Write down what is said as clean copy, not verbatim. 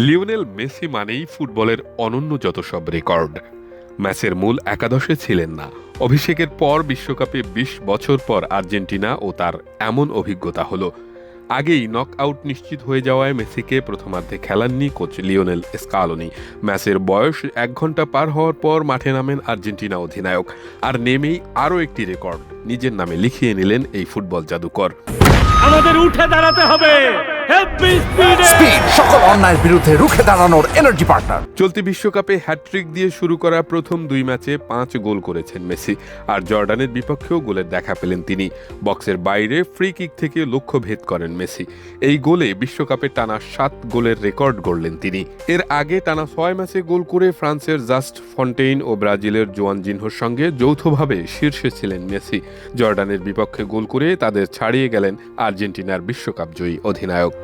Lionel Messi মানেই ফুটবলের অনন্য যত সব রেকর্ড। ম্যাচের মূল একাদশে ছিলেন না। অভিষেকের পর বিশ্বকাপে ২০ বছর পর আর্জেন্টিনা ও তার এমন অভিজ্ঞতা হলো। আগেই নক আউট নিশ্চিত হয়ে যাওয়ায় মেসিকে প্রথমার্ধে খেলাননি কোচ লিওনেল স্কালোনি। ম্যাচের বয়স ১ ঘন্টা পার হওয়ার পর মাঠে নামেন আর্জেন্টিনা অধিনায়ক। আর নেমেই আরও একটি রেকর্ড নিজের নামে লিখিয়ে নিলেন এই ফুটবল জাদুকর। আমাদের উঠে দাঁড়াতে হবে। স্পিড সকল অন্যায়ের বিরুদ্ধে রুখে দাঁড়ানোর এনার্জি পার্টনার। চলতি বিশ্বকাপে হ্যাটট্রিক দিয়ে শুরু করা প্রথম ২ ম্যাচে ৫ গোল করেছেন মেসি। আর জর্ডানের বিপক্ষেও গোলের দেখা পেলেন তিনি। বক্সের বাইরে ফ্রি কিক থেকে লক্ষ্য ভেদ করেন মেসি। এই গোলে বিশ্বকাপে টানা ৭ গোলের রেকর্ড গড়লেন তিনি। এর আগে টানা ৬ ম্যাচে গোল করে ফ্রান্সের জাস্ট ফন্টেইন ও ব্রাজিলের জোয়ান জিনহোর সঙ্গে যৌথভাবে শীর্ষে ছিলেন মেসি। জর্ডানের বিপক্ষে গোল করে তাদের ছাড়িয়ে গেলেন আর্জেন্টিনার বিশ্বকাপ জয়ী অধিনায়ক।